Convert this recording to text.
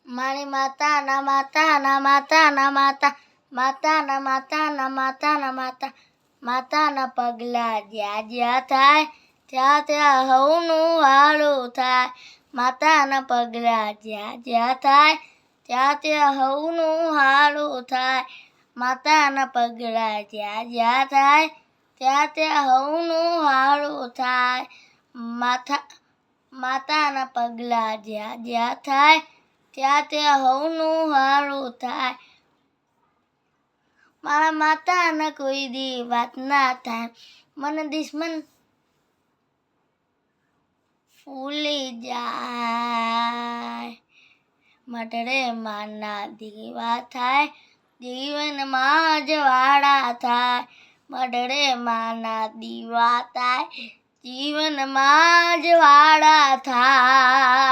મારી માતાના માતાના માતાના માતા માતાના માતાના માતાના માતા માતાના પગલા જ્યાં જ્યાં થાય ત્યાં ત્યાં હવનું હારું થાય. માતાના પગલા જ્યાં જ્યાં થાય ત્યાં ત્યાં હવનું હારું થાય. માતાના પગલા જ્યાં જ્યાં થાય ત્યાં ત્યાં હવનું હારું થાય. માતાના પગલા જ્યાં જ્યાં થાય ત્યાં ત્યાં હવનું હારું થાય. મારા માતાના કોઈ દી વાત ના થાય. મને દુશ્મન ભૂલી જાય. માટે રે માના દીવા થાય જીવનમાં જ વાળા થાય. માટે રે માના દીવા થાય જીવનમાં જ વાળા થાય.